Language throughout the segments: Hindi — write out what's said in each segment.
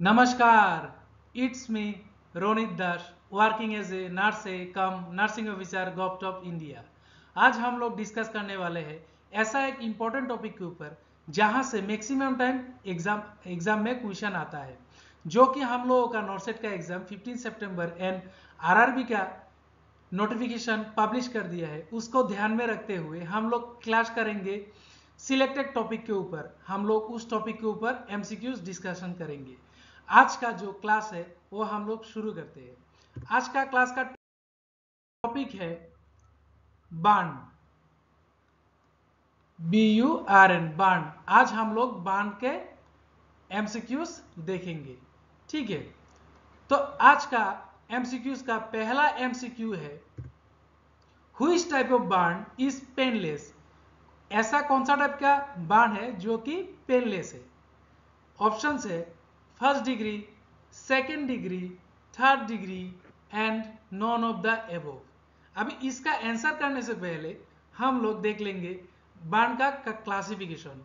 नमस्कार, it's me Ronit Das working as a nurse cum nursing officer government of India. आज हम लोग डिस्कस करने वाले हैं ऐसा एक इम्पोर्टेंट टॉपिक के ऊपर जहां से मैक्सिमम टाइम एग्जाम में क्वेश्चन आता है, जो कि हम लोगों का नॉर्सेट का एग्जाम 15 सितंबर एंड आरआरबी का नोटिफिकेशन पब्लिश कर दिया है। उसको ध्यान में रखते हुए हम लोग क्लास करेंगे सिलेक्टेड टॉपिक के ऊपर। हम लोग उस टॉपिक के ऊपर एमसीक्यूज डिस्कशन करेंगे। आज का जो क्लास है वो हम लोग शुरू करते हैं। आज का क्लास का टॉपिक है बाण, BURN, बाण। आज हम लोग बाण के एमसीक्यूज देखेंगे, ठीक है। तो आज का एमसीक्यूज का पहला एमसीक्यू है, व्हिच टाइप ऑफ बाण इज पेनलेस। ऐसा कौन सा टाइप का बाण है जो कि पेनलेस है। ऑप्शन है first degree, second degree, third degree and none of the above. अभी इसका आंसर करने से पहले हम लोग देख लेंगे बाण का classification.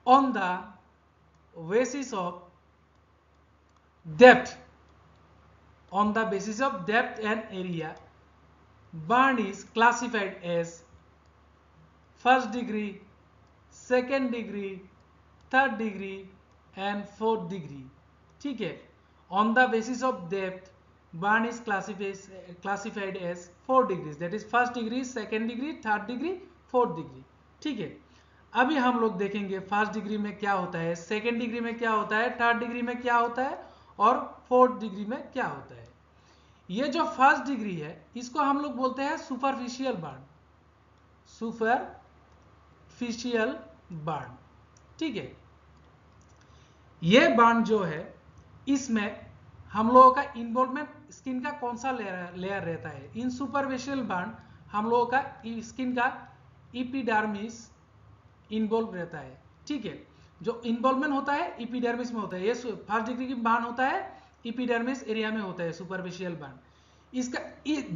On the basis of depth, on the basis of depth and area, burn is classified as first degree, second degree, third degree and fourth degree, ठीक है। On the basis of depth burn is classified as 4 degrees, that is first degree, second degree, third degree, fourth degree, ठीक है। अभी हम लोग देखेंगे फर्स्ट डिग्री में क्या होता है, सेकेंड डिग्री में क्या होता है, थर्ड डिग्री में क्या होता है और फोर्थ डिग्री में क्या होता है। ये जो फर्स्ट डिग्री है इसको हम लोग बोलते हैं सुपरफिशियल बाण, सुपरफिशियल बाण, ठीक है। ये बाण जो है इसमें हम लोगों का इन्वॉल्वमेंट स्किन का कौन सा लेयर रहता है। इन सुपरफिशियल बाण हम लोगों का स्किन का एपिडर्मिस इन्वॉल्व रहता है, ठीक है। जो इन्वॉल्वमेंट होता है एपिडर्मिस में होता है। ये फर्स्ट डिग्री की बाण होता है एपिडर्मिस एरिया में होता है सुपरफिशियल बाण। इसका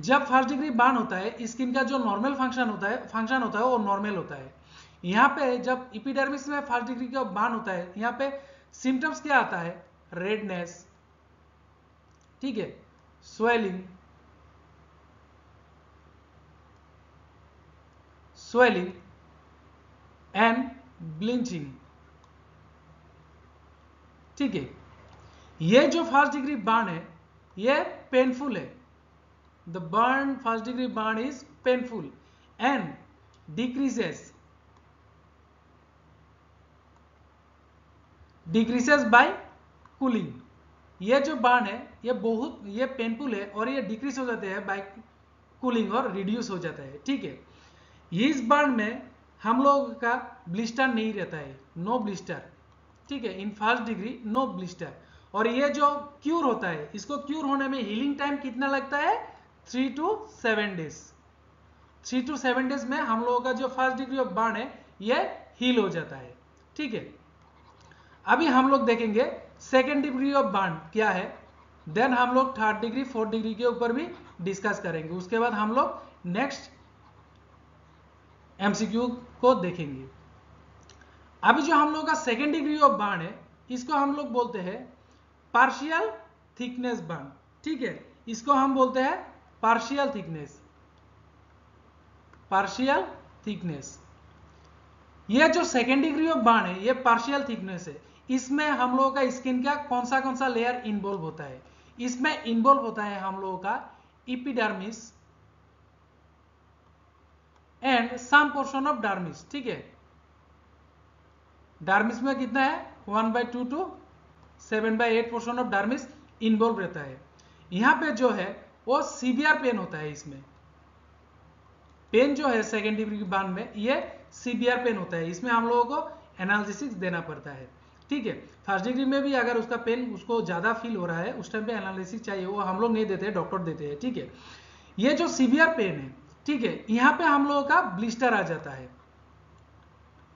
जब फर्स्ट डिग्री बाण होता है स्किन का जो नॉर्मल फंक्शन होता है वो नॉर्मल होता है। यहाँ पे जब एपिडर्मिस में फर्स्ट डिग्री का बाण होता है यहाँ पे सिम्टम्स क्या आता है, रेडनेस, ठीक है, स्वेलिंग एंड ब्लिंचिंग, ठीक है। ये जो फर्स्ट डिग्री बाण है ये पेनफुल है। द बर्न फर्स्ट डिग्री बाण is painful and decreases by cooling. ये जो बाण है ये पेनफुल है और ये डिक्रीज हो जाते हैं बाय कूलिंग और रिड्यूस हो जाता है, ठीक है। इस बाण में हम लोग का ब्लिस्टर नहीं रहता है, नो ब्लिस्टर, ठीक है। In first degree no blister. और ये जो क्यूर होता है इसको क्यूर होने में हीलिंग टाइम कितना लगता है, 3 to 7 डेज। 3 to 7 डेज में हम लोगों का जो फर्स्ट डिग्री ऑफ बाण है ये हील हो जाता है, ठीक है। अभी हम लोग देखेंगे सेकेंड डिग्री ऑफ बाण क्या है, देन हम लोग थर्ड डिग्री फोर्थ डिग्री के ऊपर भी डिस्कस करेंगे। उसके बाद हम लोग नेक्स्ट एमसीक्यू को देखेंगे। अभी जो हम लोग का सेकेंड डिग्री ऑफ बाण है इसको हम लोग बोलते हैं पार्शियल थिकनेस बाण, ठीक है। इसको हम बोलते हैं पार्शियल थिकनेस। ये जो सेकेंड डिग्री ऑफ बाण है ये पार्शियल थिकनेस है। इसमें हम लोगों का स्किन का कौन सा लेयर इन्वॉल्व होता है, इसमें इन्वॉल्व होता है हम लोगों का epidermis and some portion of dermis, ठीक है। डर्मिस में कितना है 1/2 to 7/8 portion of dermis involve रहता है। यहां पे जो है वो सीवियर पेन होता है। इसमें पेन जो है सेकेंड डिग्री की बाण में ये सीवियर पेन होता है। इसमें हम लोगों को एनालिसिस देना पड़ता है, ठीक है। फर्स्ट डिग्री में भी अगर उसका पेन उसको ज्यादा फील हो रहा है उस टाइम पे एनालिसिस चाहिए, वो हम लोग नहीं देते, डॉक्टर देते हैं, ठीक है। ये जो सीवियर पेन है, ठीक है, यहाँ पे हम लोगों का ब्लिस्टर आ जाता है।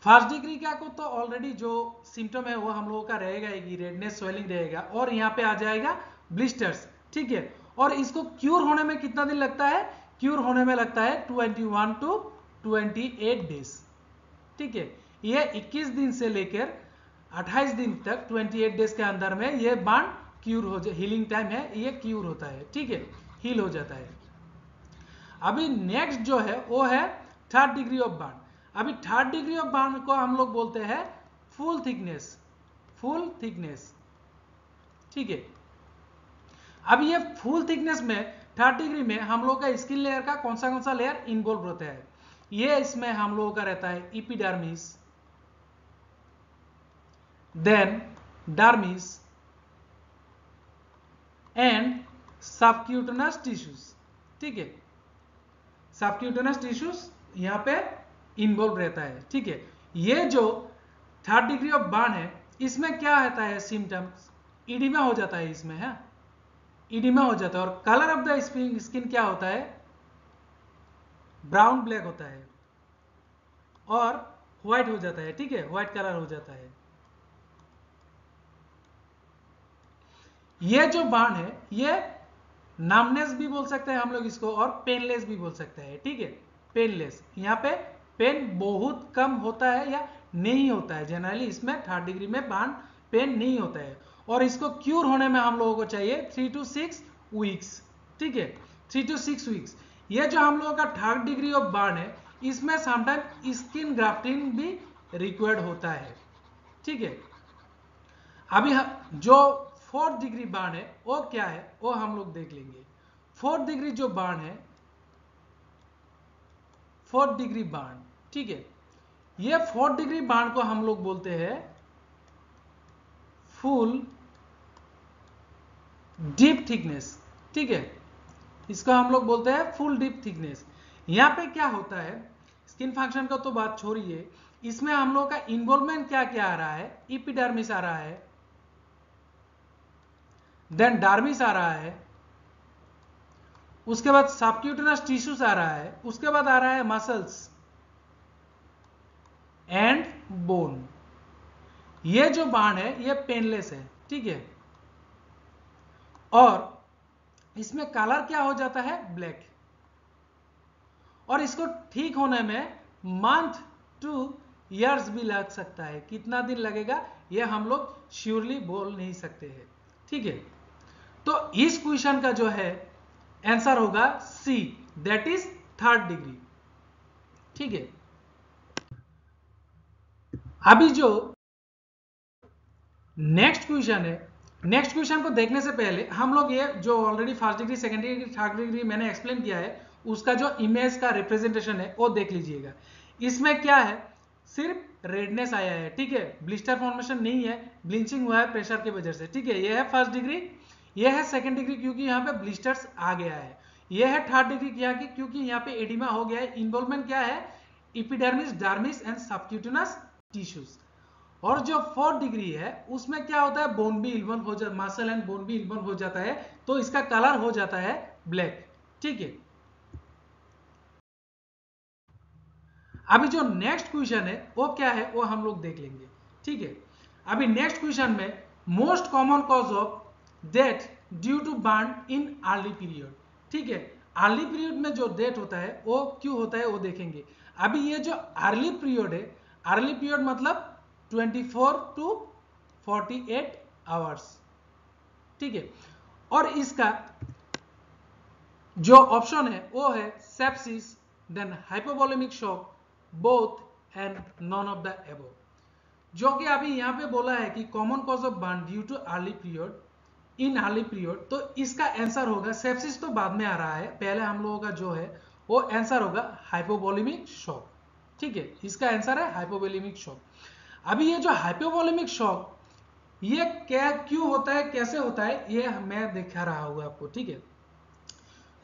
फर्स्ट डिग्री का को तो ऑलरेडी जो सिम्टम है वो हम लोगों का रहेगा ही, रेडनेस स्वेलिंग रहेगा और यहाँ पे आ जाएगा ब्लिस्टर्स, ठीक है। और इसको क्यूर होने में कितना दिन लगता है, क्यूर होने में लगता है 21 to 28 डेज, ठीक है। यह 21 दिन से लेकर 28 दिन तक 28 डेज के अंदर में ये बांड क्यूर हो जाए, हीलिंग टाइम है, ये क्यूर होता है, ठीक है, हील हो जाता है। अभी नेक्स्ट जो है वो है थर्ड डिग्री ऑफ बांड। अभी थर्ड डिग्री ऑफ बांड को हम लोग बोलते हैं फुल थिकनेस, फुल थिकनेस, ठीक है। अब ये फुल थिकनेस में थर्ड डिग्री में हम लोग का स्किन लेयर का कौन सा लेयर इन्वॉल्व होता है? ये इसमें हम लोगों का रहता है epidermis, then dermis and subcutaneous tissues, ठीक है। सबक्यूटेनस टिश्यूज यहां पे इन्वॉल्व रहता है, ठीक है। ये जो थर्ड डिग्री ऑफ बर्न है इसमें क्या रहता है सिम्टम्स? इडिमा हो जाता है इसमें, है इडिमा हो जाता है। और कलर ऑफ द स्किन क्या होता है? ब्राउन ब्लैक होता है और व्हाइट हो जाता है, ठीक है, व्हाइट कलर हो जाता है। ये जो बाण है ये नामनेस भी बोल सकते हैं हम लोग इसको और पेनलेस भी बोल सकते हैं, ठीक है, पेनलेस। यहाँ पे पेन बहुत कम होता है या नहीं होता है, जनरली इसमें थर्ड डिग्री में बाण पेन नहीं होता है। और इसको क्यूर होने में हम लोगों को चाहिए 3 to 6 वीक्स, ठीक है, 3 to 6 वीक्स। ये जो हम लोगों का थर्ड डिग्री ऑफ बर्न है इसमें समटाइम स्किन ग्राफ्टिंग भी रिक्वायर्ड होता है, ठीक है। अभी जो फोर्थ डिग्री बर्न है वो क्या है वो हम लोग देख लेंगे। फोर्थ डिग्री जो बर्न है, फोर्थ डिग्री बर्न, ठीक है, ये फोर्थ डिग्री बर्न को हम लोग बोलते हैं फुल डीप थिकनेस, ठीक है, इसको हम लोग बोलते हैं फुल डीप थिकनेस। यहां पे क्या होता है, स्किन फंक्शन का तो बात छोड़िए, इसमें हम लोग का इन्वॉल्वमेंट क्या क्या आ रहा है? एपिडर्मिस आ रहा है, देन डर्मिस आ रहा है, उसके बाद सबक्यूटेनस टिश्यूज आ रहा है, उसके बाद आ रहा है मसल्स एंड बोन। ये जो बाण है ये पेनलेस है, ठीक है, और इसमें कलर क्या हो जाता है? ब्लैक। और इसको ठीक होने में मंथ टू ईयर्स भी लग सकता है। कितना दिन लगेगा ये हम लोग श्योरली बोल नहीं सकते हैं, ठीक है। तो इस क्वेश्चन का जो है आंसर होगा C, that is third degree, ठीक है। अभी जो नेक्स्ट क्वेश्चन है, नेक्स्ट क्वेश्चन को देखने से पहले हम लोग ये जो already first degree, second degree, third degree मैंने एक्सप्लेन किया है उसका जो इमेज का रिप्रेजेंटेशन है वो देख लीजिएगा। इसमें क्या है? सिर्फ रेडनेस आया है, ठीक है, ब्लिस्टर फॉर्मेशन नहीं है, ब्लिंचिंग हुआ है प्रेशर की वजह से, ठीक है। ये है फर्स्ट डिग्री, ये है सेकंड डिग्री क्योंकि यहाँ पे ब्लिस्टर्स आ गया है, ये है थर्ड डिग्री क्या कि क्योंकि यहाँ पे एडिमा हो गया है। इन्वॉल्वमेंट क्या है? Epidermis, dermis and subcutaneous tissues. और जो फोर्थ डिग्री है उसमें क्या होता है? बोन भी इन्वॉल्व हो जाता है, मसल एंड बोन भी इन्वॉल्व हो जाता है, तो इसका कलर हो जाता है ब्लैक, ठीक है। अभी जो नेक्स्ट क्वेश्चन है वो क्या है वो हम लोग देख लेंगे, ठीक है। अभी नेक्स्ट क्वेश्चन में most common cause of death due to burn in early period, ठीक है। अर्ली पीरियड में जो डेथ होता है वो क्यों होता है वो देखेंगे। अभी ये जो अर्ली पीरियड है, अर्ली पीरियड मतलब 24 to 48 आवर्स, ठीक है। और इसका जो ऑप्शन है वो है sepsis, then hypovolemic shock, both and none of the above. जो कि अभी यहां पे बोला है कि common cause of burn due to early period, in early period, तो इसका आंसर होगा, सेप्सिस तो बाद में आ रहा है, पहले हम लोगों का जो है वो आंसर होगा हाइपोवोलेमिक शॉक, ठीक है। इसका आंसर है हाइपोवोलेमिक शॉक। अभी ये जो हाइपोवोलेमिक शॉक ये क्या क्यों होता है, कैसे होता है, ये मैं दिखा रहा हूँ आपको, ठीक है।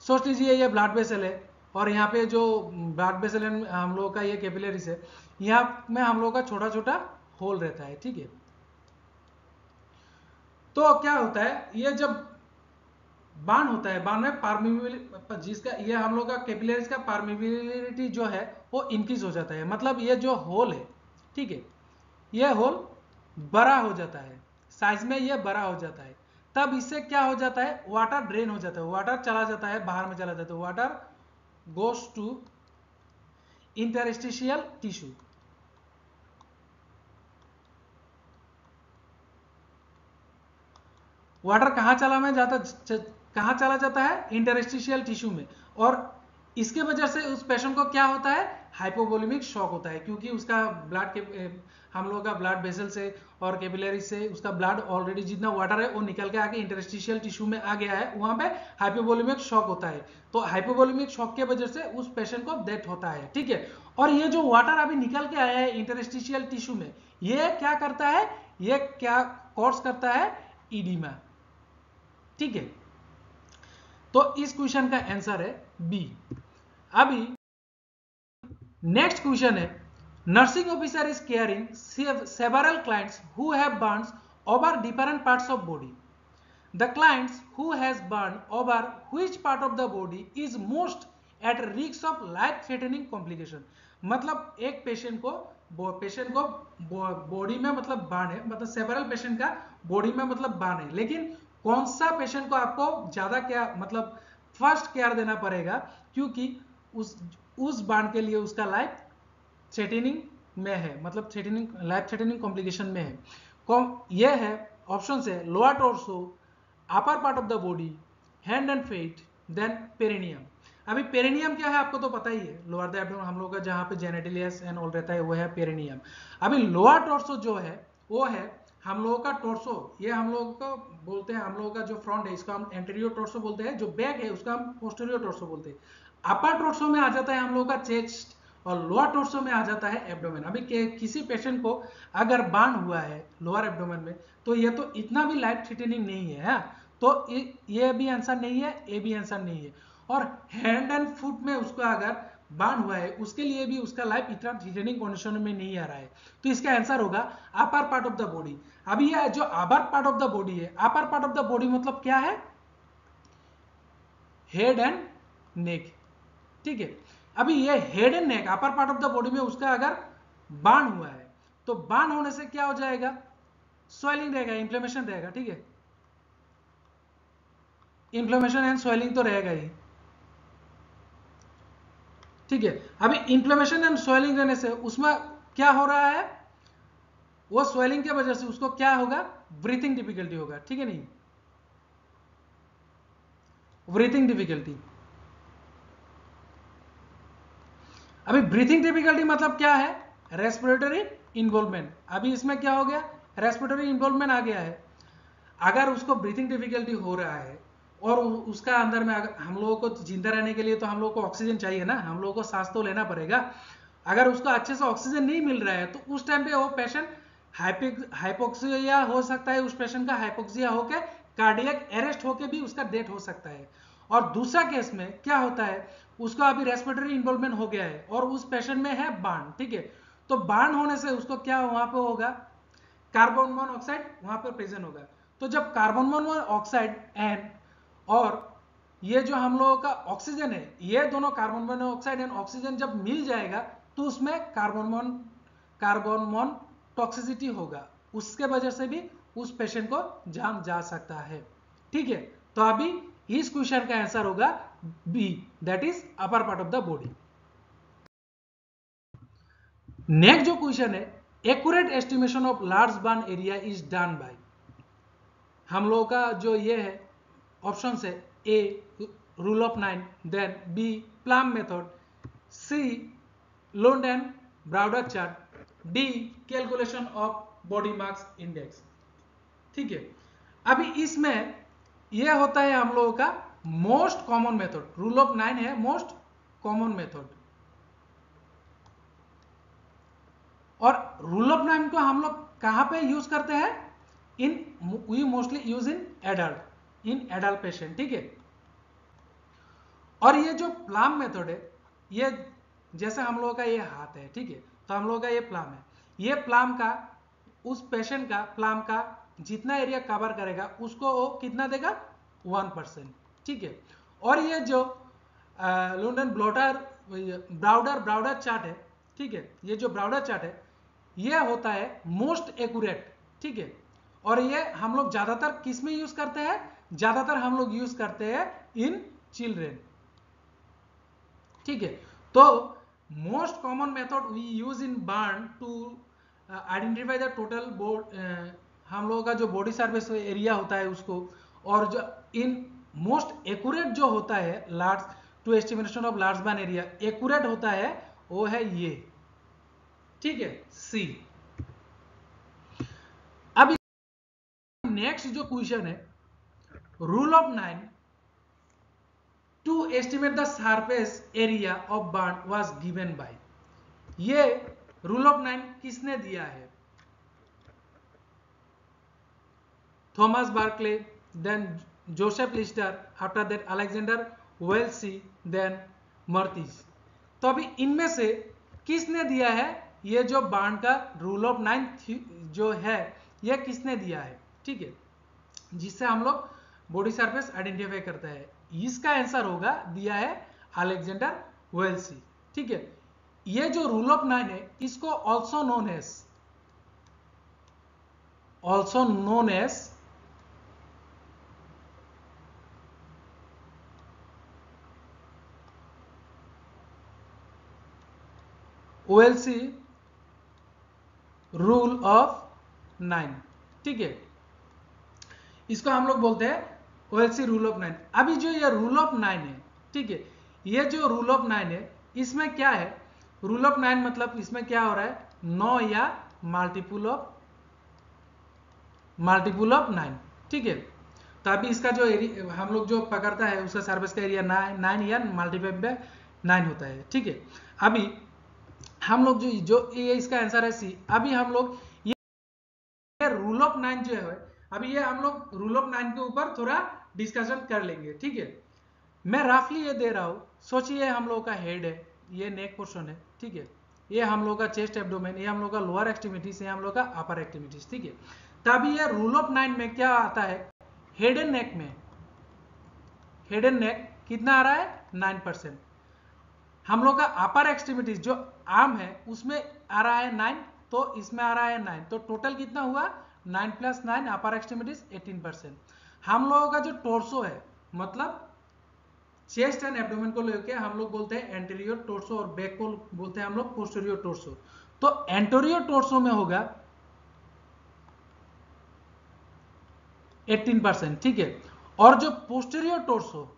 सोच लीजिए ये ब्लड वेसल है और यहाँ पे जो ब्लड वेसल हम लोगों का ये कैपिलरीज है, यहाँ में हम लोगों का छोटा छोटा होल रहता है, ठीक है। तो क्या होता है, ये जब बाण होता है, बाण में पारमिबिलिटी, जिसका ये हम लोग का कैपिलरीज का पारमिबिलिटी जो है वो इंक्रीज हो जाता है, मतलब ये जो होल है, ठीक है, ये होल बड़ा हो जाता है, साइज में ये बड़ा हो जाता है। तब इससे क्या हो जाता है? वाटर ड्रेन हो जाता है, वाटर चला जाता है, बाहर में चला जाता है, water goes to interstitial tissue. Water कहाँ चला जाता है? इंटरस्टिशियल टिश्यू में, और इसके वजह से उस पेशेंट को क्या होता है? हाइपोवोलेमिक शॉक होता है, क्योंकि उसका ब्लड के हम लोगों का ब्लड वेसल से और कैपिलरी से उसका ब्लड ऑलरेडी जितना वाटर है वो निकल के आके इंटरस्टिशियल टिश्यू में आ गया है, वहां पे हाइपोवोलेमिक शॉक होता है। तो हाइपोवोलेमिक शॉक के वजह से उस पेशेंट को डेथ होता है, ठीक है। और ये जो वाटर अभी निकल के आया है इंटरस्टिशियल टिश्यू में, ये क्या करता है? ये क्या कॉज करता है? इडिमा, ठीक है। तो इस क्वेश्चन का आंसर है बी। अभी नेक्स्ट क्वेश्चन है, nursing officer is caring several clients who have Burns over different parts of body. The clients who has burn over which part of the body is most at risk of life threatening complication. मतलब एक पेशेंट को बॉडी में मतलब बार्न है, मतलब सेवरल पेशेंट का बॉडी में मतलब बार्न है, लेकिन कौन सा पेशेंट को आपको ज्यादा क्या मतलब फर्स्ट केयर देना पड़ेगा, क्योंकि उस बार्न के लिए उसका लाइफ थ्रेटनिंग में है, मतलब लाइफ थ्रेटनिंग कॉम्प्लिकेशन में है। यह है ऑप्शन है lower torso, upper part of the body, hand and feet, then perineum. अभी पेरिनियम क्या है आपको तो पता ही है, लोअर द एब्डोमेन हम लोग का जहां पे जेनेटिलियस एंड ऑल रहता है वो है पेरिनियम। अभी लोअर टॉर्सो जो है वो है हम लोगों का टॉर्सो, ये हम लोगों को बोलते हैं, हम लोगों का जो फ्रंट है इसको हम एंटीरियर टॉर्सो बोलते हैं, जो बैक है उसका हम पोस्टीरियर टॉर्सो बोलते हैं। अपर टॉर्सो में आ जाता है हम लोगों का चेस्ट, और लोअर टॉर्सो में आ जाता है एब्डोमेन। अभी किसी पेशेंट को अगर बार्न हुआ है लोअर एब्डोमेन में, तो ये तो इतना भी लाइफ थ्रेटनिंग नहीं है, तो ये भी आंसर नहीं है, ए भी आंसर नहीं है। और हैंड एंड फुट में उसको अगर बार्न हुआ है उसके लिए भी उसका लाइफ इतना थ्रेटनिंग कंडीशन में नहीं आ रहा है, तो इसका आंसर होगा upper part of the body. अभी यह जो upper part of the body है, upper part of the body मतलब क्या है? हेड एंड नेक, ठीक है। अभी ये head and neck upper part of the body में उसका अगर बार्न हुआ है, तो बार्न होने से क्या हो जाएगा? स्वेलिंग रहेगा, इंफ्लेमेशन रहेगा, ठीक है। इंफ्लेमेशन एंड स्वेलिंग तो रहेगा ही, ठीक है। अभी इंफ्लेमेशन एंड स्वेलिंग रहने से उसमें क्या हो रहा है? वो स्वेलिंग के वजह से उसको क्या होगा? ब्रीथिंग डिफिकल्टी होगा, ठीक है। नहीं, ब्रीथिंग डिफिकल्टी। अभी ब्रीथिंग डिफिकल्टी मतलब क्या है? Respiratory involvement. अभी इसमें क्या हो गया? रेस्पिरेटरी इन्वॉल्वमेंट आ गया है। अगर उसको ब्रीथिंग डिफिकल्टी हो रहा है और उसका अंदर में हम लोगों को जिंदा रहने के लिए तो हम लोगों को ऑक्सीजन चाहिए ना, हम लोगों को सांस तो लेना पड़ेगा। अगर उसको अच्छे से ऑक्सीजन नहीं मिल रहा है तो उस टाइम पे वो पेशेंट हाइपोक्सिया हो सकता है, उस पेशेंट का हाइपोक्सिया होकर कार्डियक अरेस्ट होकर भी उसका डेथ हो सकता है। और दूसरा केस में क्या होता है? उसका अभी रेस्पिरेटरी इन्वॉल्वमेंट हो गया है और उस पेशेंट में है बार्न, ठीक है। तो बार्न होने से उसको क्या वहां पे होगा? कार्बन मोनोऑक्साइड वहां पर प्रेजेंट होगा। तो जब कार्बन मोनोऑक्साइड एंड और ये जो हम लोगों का ऑक्सीजन है, ये दोनों कार्बन मोनोऑक्साइड एंड ऑक्सीजन जब मिल जाएगा तो उसमें कार्बन मोन टॉक्सिसिटी होगा, उसके वजह से भी उस पेशेंट को जान जा सकता है, ठीक है। तो अभी इस क्वेश्चन का आंसर होगा B, that is upper part of the body. Next जो क्वेश्चन है, accurate estimation of large burn area is done by. हम लोगों का जो ये है ऑप्शन है, A rule of 9, then B palm method, C Lund and Browder chart, D calculation of body mass index, ठीक है। अभी इसमें यह होता है हम लोगों का most common method, rule of 9 है मोस्ट कॉमन मेथड, और रूल ऑफ 9 को हम लोग कहां पे यूज करते हैं? We mostly use in adult patient, ठीक है। और ये जो प्लम मेथड है, ये जैसे हम लोगों का ये हाथ है, ठीक है, तो हम लोगों का ये प्लम है, ये प्लम का उस पेशेंट का प्लम का जितना एरिया कवर करेगा उसको वो कितना देगा? 1%, ठीक है। और ये जो लुंडन ब्राउडर चार्ट है, ठीक है, ये जो ब्राउडर चार्ट है ये होता है मोस्ट एक्यूरेट, ठीक है। और ये हम लोग ज्यादातर किस में यूज करते हैं? ज्यादातर हम लोग यूज करते हैं इन चिल्ड्रेन, ठीक है। तो most common method we use in burn to identify the total board, हम लोगों का जो बॉडी सरफेस एरिया होता है उसको, और जो इन मोस्ट एक्यूरेट जो होता है large to estimation of large burn area accurate होता है वो है ये, ठीक है, सी। अब नेक्स्ट जो क्वेश्चन है, rule of 9 to estimate the surface area of burn was given by, ये रूल ऑफ 9 किसने दिया है? Thomas Barclay, then Joseph Lister, after that Alexander Wallace, then Moritz. तो अभी इनमें से किसने दिया है ये जो बर्न का रूल ऑफ 9 जो है ये किसने दिया है, ठीक है, जिससे हम लोग बॉडी सरफेस आइडेंटिफाई करता है? इसका आंसर होगा दिया है अलेक्जेंडर वेल्सी, ठीक है। ये जो रूल ऑफ 9 है इसको also known as Wallace rule of 9, ठीक है, इसको हम लोग बोलते हैं वेल्सी रूल ऑफ 9। अभी जो ये रूल ऑफ 9 है, ठीक है, ये जो रूल ऑफ 9 है इसमें क्या है? रूल ऑफ 9 मतलब इसमें क्या हो रहा है? 9 या मल्टीपल ऑफ 9, ठीक है। तो अभी इसका जो एरिया हम लोग जो पकड़ता है उसका सरफेस का एरिया 9 या मल्टीप्लाई बाय 9 होता है, ठीक है। अभी हम लोग जो ये इसका आंसर है सी। अभी हम लोग ये रूल ऑफ 9 जो है, अभी ये हम लोग रूल ऑफ 9 के ऊपर थोड़ा डिस्कशन कर लेंगे, ठीक है। मैं रफली ये दे रहा हूं, सोचिए हम लोग का हेड है, ये नेक पोर्शन है, ठीक है, ये हम लोग का चेस्ट एब्डोमेन, ये हम लोग का लोअर एक्सट्रीमिटीज, ये हम लोग का अपर एक्सट्रीमिटीज, ठीक है। तभी ये रूल ऑफ 9 में क्या आता है? हेड एंड नेक में, हेड एंड नेक कितना आ रहा है? 9%। हम लोग का अपर एक्सट्रीमिटीज जो आर्म है उसमें आ रहा है 9, तो इसमें आ रहा है 9, तो टोटल कितना हुआ? 9 + 9 अपर एक्सट्रीमिटीज 18%। हम लोगों का जो टोर्सो है, मतलब चेस्ट एंड एब्डोमेन को लेके हम लोग बोलते हैं एंटीरियर टोर्सो, और बैक को बोलते हैं हम लोग पोस्टीरियर टोर्सो। तो एंटीरियर टोर्सो में होगा 18%, ठीक है, और जो पोस्टीरियर टोर्सो,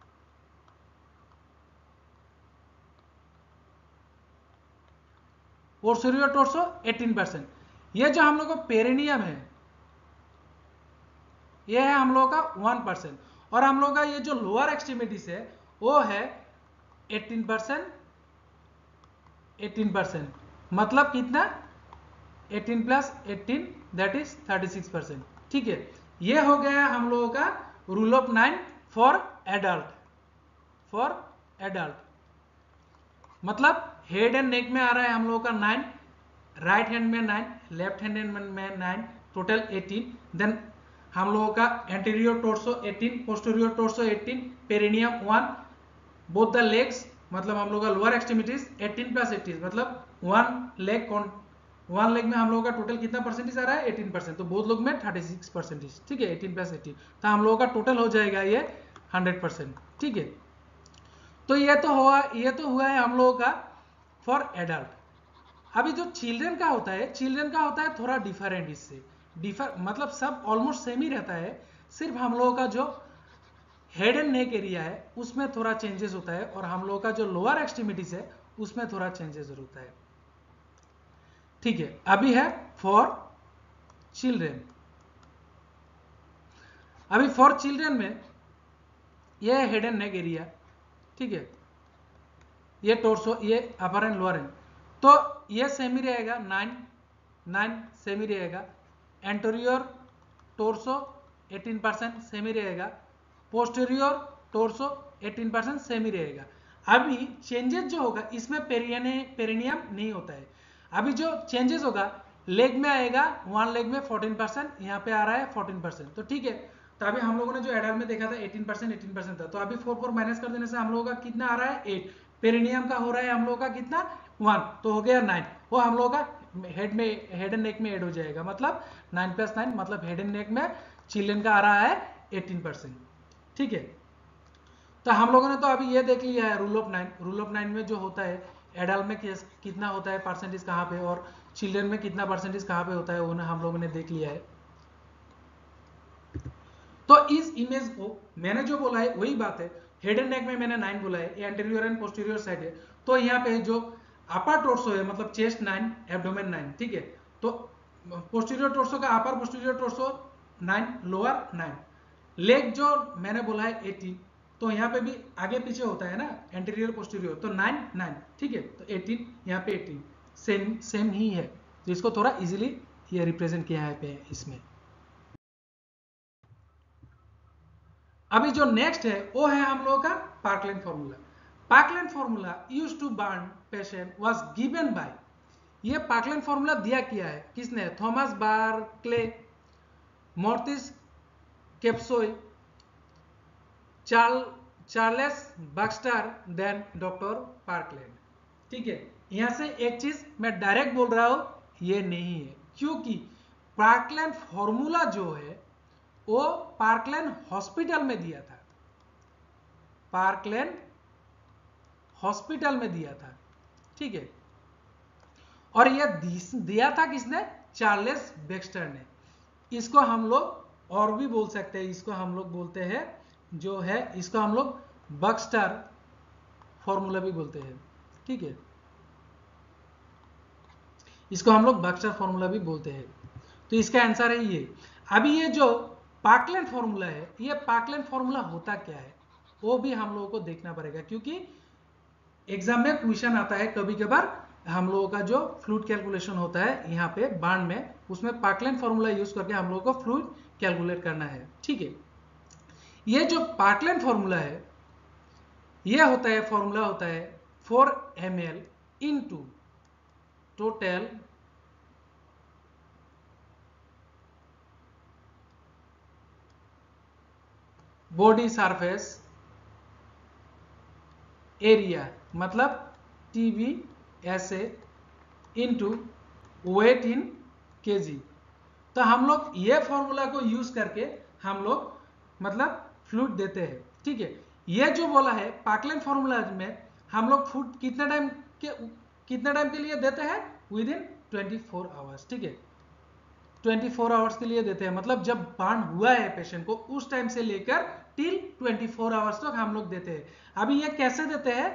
पोस्टीरियर टोर्सो 18%। ये जो हम लोग का पेरिनियम है ये है हम लोग का 1%, और हम लोग का ये जो लोअर एक्सट्रीमिटीज है वो है 18%, 18%, मतलब कितना? 18 + 18 दैट इज 36%, ठीक है। ये हो गया हम लोगों का रूल ऑफ 9 फॉर एडल्ट, मतलब हेड एंड नेक में आ रहा है हम लोगों का 9, राइट हैंड में 9, लेफ्ट हैंड में 9, टोटल 18। देन हम लोगों का anterior torso 18, posterior torso 18, perineum 1, both the legs मतलब हम लोग का लोअर एक्सट्रीमिटीज 18 + 18, मतलब वन लेग में हम लोगों का टोटल कितना परसेंटेज आ रहा है? 18%, तो बोथ लोग में 36%, ठीक है, 18 + 18, तो हम लोगों का टोटल हो जाएगा ये 100%, ठीक है। तो ये तो हुआ है हम लोगों का फॉर एडल्ट। अभी जो चिल्ड्रन का होता है थोड़ा डिफरेंट, इससे मतलब सब ऑलमोस्ट सेम ही रहता है, सिर्फ हम लोगों का जो हेड एंड नेक एरिया है उसमें थोड़ा चेंजेस होता है, और हम लोगों का जो लोअर एक्सट्रीमिटीज है उसमें थोड़ा चेंजेस होता है, ठीक है। अभी है फॉर चिल्ड्रन। अभी फॉर चिल्ड्रन में ये हेड एंड नेक एरिया, ठीक है, ये टोर्सो, ये अपर एंड लोअर एंड, तो ये सेमी रहेगा 9 सेमी रहेगा, एंटीरियर टोर्सो 18% सेमी रहेगा, पोस्टीरियर टोर्सो 18% सेमी रहेगा। अभी चेंजेस जो होगा इसमें पेरिनियम नहीं होता है। अभी जो चेंजेस होगा लेग में आएगा, वन लेग में 14%, यहाँ पे आ रहा है 14%, तो ठीक है। तो अभी हम लोगों ने जो एडल्ट में देखा था 18% था, तो अभी 4 माइनस कर देने से हम लोगों का कितना आ रहा है? 8। पेरिनियम का हो रहा है हम लोगों का कितना? 1, तो हो गया 9, वो हम लोगों का हेड एंड नेक में ऐड हो जाएगा, मतलब 9 + 9, मतलब हेड एंड नेक में चिल्ड्रन का आ रहा है 18%, ठीक है। तो हम लोगों ने तो अभी ये देख लिया है रूल ऑफ 9। रूल ऑफ 9 में जो होता है एडल्ट में कितना होता है परसेंटेज कहाँ पे, और चिल्ड्रन में कितना परसेंटेज कहाँ पे होता है, वो हम लोगों ने देख लिया है। तो इस इमेज को मैंने जो बोला है वही बात है, हेड एंड नेक में मैंने 9 बोला है, ये एंटीरियर एंड पोस्टीरियर साइड है, तो यहाँ पे जो अपर टोर्सो है मतलब चेस्ट 9, एब्डोमेन 9, ठीक है। तो पोस्टीरियर टोर्सो का अपर पोस्टीरियर टोर्सो 9, लोअर 9, लेग जो मैंने बोला है 18, तो यहाँ पे भी आगे पीछे होता है ना एंटीरियर पोस्टीरियर, तो 9 9, ठीक है, तो 18 यहाँ पे 18 सेम ही है, तो इसको थोड़ा इजीली ये रिप्रेजेंट किया है पे इसमें। अभी जो नेक्स्ट है वो है हम लोगों का Parkland formula. Parkland formula used to burn patient was given by, ये पार्कलैंड फॉर्मूला दिया किया है किसने, Thomas Barclay, Moritz Kaposi, Charles Baxter, then doctor Parkland, ठीक है। यहां से एक चीज मैं डायरेक्ट बोल रहा हूं, ये नहीं है, क्योंकि पार्कलैंड फॉर्मूला जो है वो पार्कलैंड हॉस्पिटल में दिया था, पार्कलैंड हॉस्पिटल में दिया था, ठीक है। और ये दिया था किसने, चार्लेस बेक्स्टर ने। इसको हम लोग और भी बोल सकते हैं, इसको हम लोग बोलते हैं जो है, इसको हम लोग बक्स्टर फॉर्मूला भी बोलते हैं, ठीक है, इसको हम लोग बक्स्टर फॉर्मूला भी बोलते हैं। तो इसका आंसर है ये। अभी ये जो पार्कलैंड फॉर्मूला है, ये पार्कलैंड फॉर्मूला होता क्या है वो भी हम लोगों को देखना पड़ेगा, क्योंकि एग्जाम में क्वेश्चन आता है कभी कभार, हम लोगों का जो फ्लूइड कैलकुलेशन होता है यहाँ पे बाण में, उसमें पार्कलैंड फॉर्मूला यूज करके हम लोगों को फ्लूइड कैलकुलेट करना है, ठीक है। ये जो पार्कलैंड फॉर्मूला है, ये होता है फॉर्मूला होता है 4 ml into total body surface area, मतलब TBSA इंटू वेट इन केजी। तो हम लोग ये फॉर्मूला को यूज करके हम लोग मतलब फ्लूइड देते हैं, ठीक है। ये जो बोला है पार्कलैंड फॉर्मूला में हम लोग फूड कितने टाइम के लिए देते हैं, विद इन 24 आवर्स, ठीक है, 24 आवर्स के लिए देते हैं, मतलब जब बार्न हुआ है पेशेंट को उस टाइम से लेकर टिल 24 आवर्स तक हम लोग देते हैं। अभी ये कैसे देते हैं,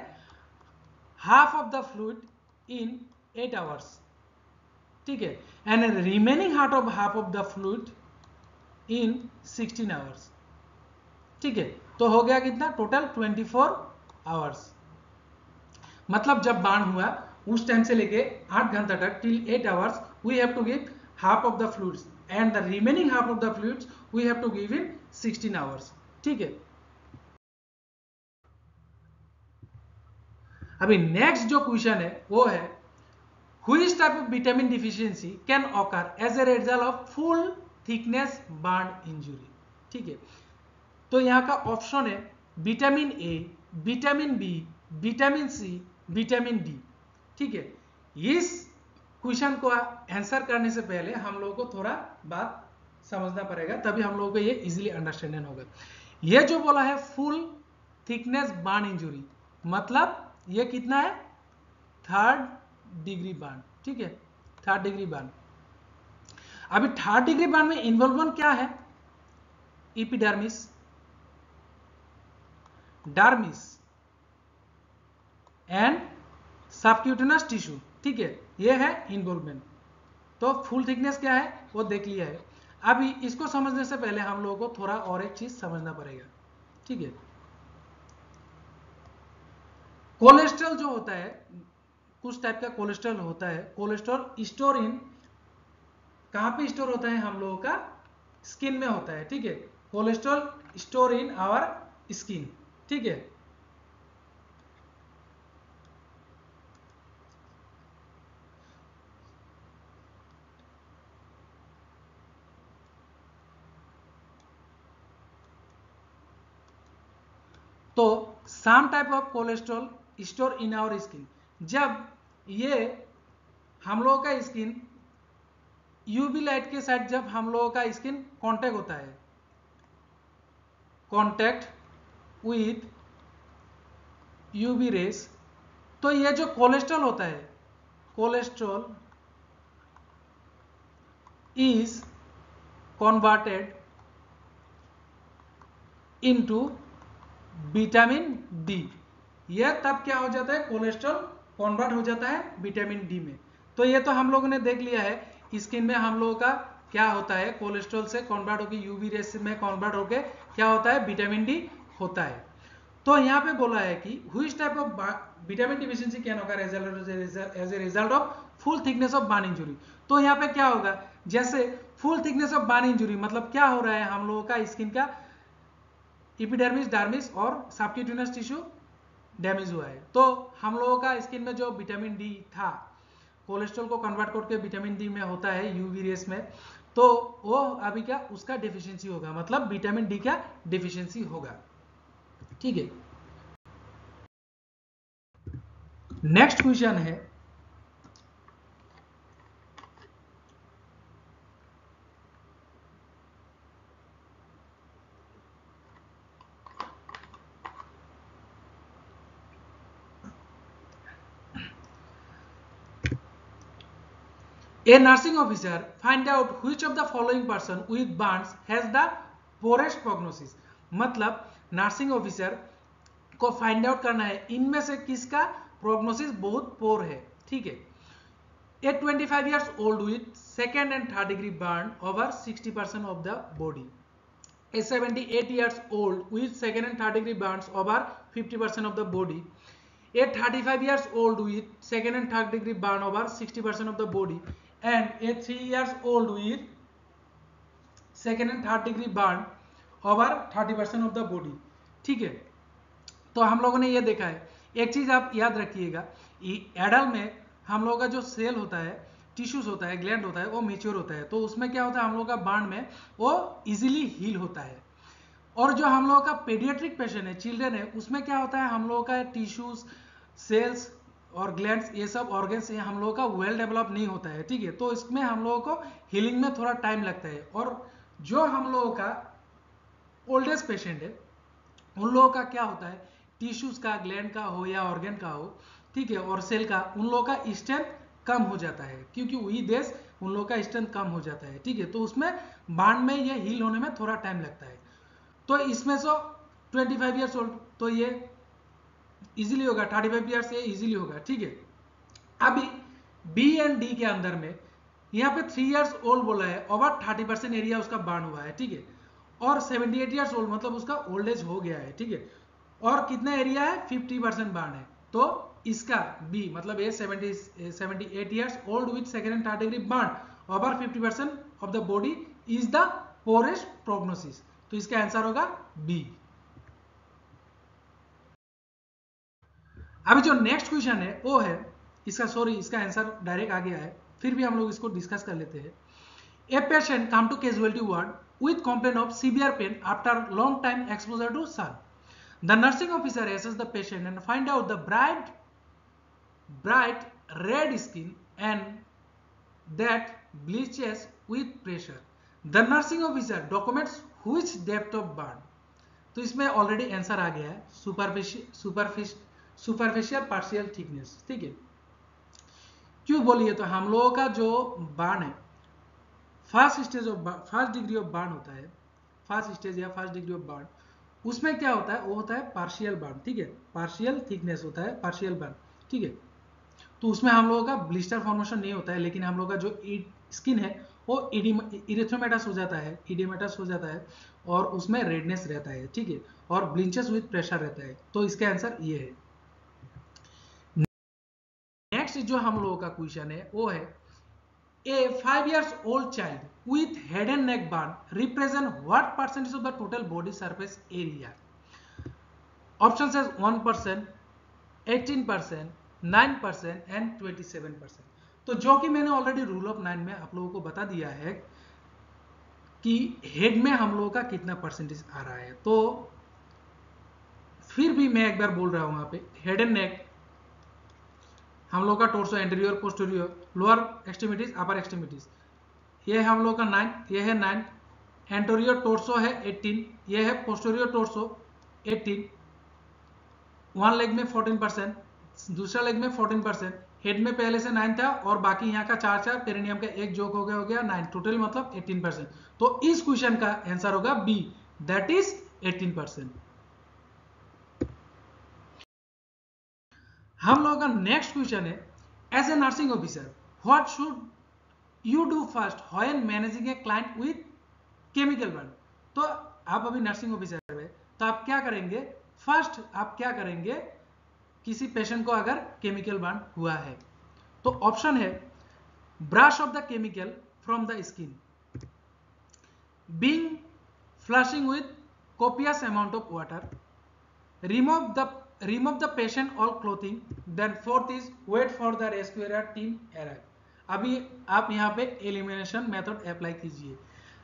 half of the fluid in 8 hours, ठीक है, and remaining half of the fluid in 16 hours, ठीक है। तो हो गया कितना टोटल 24 आवर्स, मतलब जब बार्न हुआ उस टाइम से लेके 8 घंटा तक till 8 hours we have to give half of the fluids and the remaining half of the fluids we have to give in 16 hours, ठीक है। अभी नेक्स्ट जो क्वेश्चन है वो है which type of vitamin deficiency can occur as a result of full thickness burn injury, ठीक है। तो यहाँ का ऑप्शन है vitamin A, vitamin B, vitamin C, vitamin D, ठीक है। इस क्वेश्चन को आंसर करने से पहले हम लोगों को थोड़ा बात समझना पड़ेगा, तभी हम लोगों को ये इजीली अंडरस्टैंडिंग होगा। ये जो बोला है फुल थिकनेस बर्न इंजुरी, मतलब ये कितना है, 3rd डिग्री बर्न, ठीक है, 3rd डिग्री बर्न। अभी 3rd डिग्री बर्न में इन्वॉल्वमेंट क्या है, epidermis, dermis and subcutaneous tissue, ठीक है, ये है इन्वॉल्वमेंट। तो फुल थिकनेस क्या है वो देख लिया है। अभी इसको समझने से पहले हम लोगों को थोड़ा और एक चीज समझना पड़ेगा, ठीक है। कोलेस्ट्रॉल जो होता है, कुछ टाइप का कोलेस्ट्रॉल होता है, कोलेस्ट्रॉल स्टोर इन, कहां पे स्टोर होता है, हम लोगों का स्किन में होता है, ठीक है। Cholesterol store in our skin, ठीक है। तो some type of cholesterol store in our skin, जब ये हम लोगों का स्किन यूवी लाइट के साथ जब हम लोगों का स्किन कांटेक्ट होता है, कांटेक्ट विथ यूवी रेस, तो ये जो कोलेस्ट्रॉल होता है, cholesterol is converted into vitamin D. यह तब क्या हो जाता है, कोलेस्ट्रॉल कन्वर्ट हो जाता है विटामिन डी में। तो ये तो हम लोगों ने देख लिया है, स्किन में हम लोगों का क्या होता है, कोलेस्ट्रॉल से कन्वर्ट होकर यूवी रेस में कन्वर्ट होकर क्या होता है, विटामिन डी होता है। तो यहाँ पे बोला है कि which type of vitamin deficiency can occur as a result of full thickness of burn injury. तो यहाँ पे क्या होगा, जैसे full thickness of burn injury मतलब क्या हो रहा है, हम लोगों का स्किन का एपिडर्मिस, डार्मिस और सबक्यूटेनियस टिश्यू डैमेज हुआ है। तो हम लोगों का स्किन में जो विटामिन डी था, कोलेस्ट्रॉल को कन्वर्ट करके विटामिन डी में होता है यूवी रेस में, तो वो अभी क्या उसका डिफिशियंसी होगा, मतलब विटामिन डी का डिफिशियंसी होगा। ठीक है, नेक्स्ट क्वेश्चन है, A nursing officer find out which of the following person with burns has the poorest prognosis। मतलब नर्सिंग ऑफिसर को फाइंड आउट करना है इनमें से किसका प्रोग्नोसिस बहुत पोर है। ठीक है, A 25 years old with second and third degree burn over 60% of the body, A 78 years old with second and third degree burns over 50% of the body, A 35 years old with second and third degree burn over 60% of the body, and A 3 years old with second and third degree burn over 30% of the body। ठीक है, तो हम लोगों ने ये देखा है, एक चीज आप याद रखिएगा, एडल्ट में हम लोगों का जो सेल होता है, टिश्यूज होता है, ग्लैंड होता है, वो मेच्योर होता है, तो उसमें क्या होता है, हम लोग का बर्न में वो इजीली हील होता है। और जो हम लोगों का पेडियाट्रिक पेशेंट है, चिल्ड्रन है, उसमें क्या होता है, हम लोगों का टिश्यूज, सेल्स और ग्लैंड्स, ये सब ऑर्गन्स हम लोगों का वेल डेवलप नहीं होता है। ठीक है, तो इसमें हम लोगों को हीलिंग में थोड़ा टाइम लगता है। और जो हम लोगों का ओल्डेस्ट पेशेंट है, उन लोगों का क्या होता है, टिश्यूज का, ग्लैंड का हो या ऑर्गन का हो, ठीक है, और सेल का, उन लोगों का स्ट्रेंथ कम हो जाता है, क्योंकि वही देश उन लोगों का स्ट्रेंथ कम हो जाता है। ठीक है, तो उसमें बर्न में ये हील होने में थोड़ा टाइम लगता है। तो इसमें से 25 ईयर्स ओल्ड, तो ये इजीली होगा, 35 ईयर्स ये इजीली होगा। ठीक है, अभी बी एंड डी के अंदर में यहाँ पे 3 ईयर्स ओल्ड बोला है, ओवर 30% एरिया उसका बर्न हुआ है। ठीक है, और 78 ईयर्स ओल्ड मतलब उसका ओल्ड एज हो गया है। ठीक है, और कितना एरिया है, 50% बर्न है। तो इसका बी मतलब ए 78 years old with second and third degree burn over 50% of the body is the poorest prognosis. तो इसका आंसर होगा बी। अभी जो नेक्स्ट क्वेश्चन है वो है इसका, सॉरी इसका आंसर डायरेक्ट आ गया है, फिर भी हम लोग इसको डिस्कस कर लेते हैं। A patient come to casualty ward with complaint of severe pain after long time exposure to sun. The nursing officer assesses the patient and find out the bright red skin and that bleaches with pressure. The nursing officer documents which depth of burn। तो इसमें ऑलरेडी आंसर आ गया है, सुपरफिशियल पार्शियल थिकनेस। ठीक है, क्यों बोलिए, तो हम लोगों का जो बर्न है, फर्स्ट डिग्री ऑफ बर्न होता है, फर्स्ट स्टेज या फर्स्ट डिग्री ऑफ बर्न, उसमें क्या होता है, वो होता है पार्शियल बर्न। ठीक है, पार्शियल थिकनेस होता है, पार्शियल बर्न। ठीक है, तो उसमें हम लोगों का ब्लिस्टर फॉर्मेशन नहीं होता है, लेकिन हम लोगों का जो स्किन है वो इरिथ्रोमेटस हो जाता है, इडिमेटस हो जाता है, और उसमें रेडनेस रहता है। ठीक है, और ब्लिंचेस विथ प्रेशर रहता है। तो इसका आंसर ये है। नेक्स्ट जो हम लोगों का क्वेश्चन है वो है, A 5 years old child with head and neck burn represent what percentage of the total body surface area? Options is 1%, 18%, 9% and 27%। तो जो कि मैंने ऑलरेडी रूल ऑफ 9 में आप लोगों को बता दिया है कि हेड में हम लोगों का कितना परसेंटेज आ रहा है। तो फिर भी मैं एक बार बोल रहा हूं, यहाँ पे हेड एंड नेक, हम लोग का torso, anterior, posterior, lower extremities, upper extremities, ये है हम लोग का 9, ये है 9, एंटीरियर टोर्सो है 18, ये है पोस्टीरियर टोर्सो 18, वन लेग में 14%, दूसरा लेग में 14%, हेड में पहले से 9 था और बाकी यहाँ का 4 पेरिनियम का एक जोक हो गया 9, टोटल मतलब 18%। तो इस क्वेश्चन का आंसर होगा बी, दैट इज 18%। हम लोगों का नेक्स्ट क्वेश्चन है, as a nursing officer what should you do first when managing a client with chemical burn. तो आप अभी नर्सिंग ऑफिसर है, तो आप क्या करेंगे, फर्स्ट आप क्या करेंगे किसी पेशेंट को अगर केमिकल बर्न हुआ है। तो ऑप्शन है brush off the chemical from the skin, being flushing with copious amount of water, remove the patient all clothing, then fourth is wait for the rescuer team arrive। अभी आप यहाँ पे एलिमिनेशन मेथड अप्लाई कीजिए।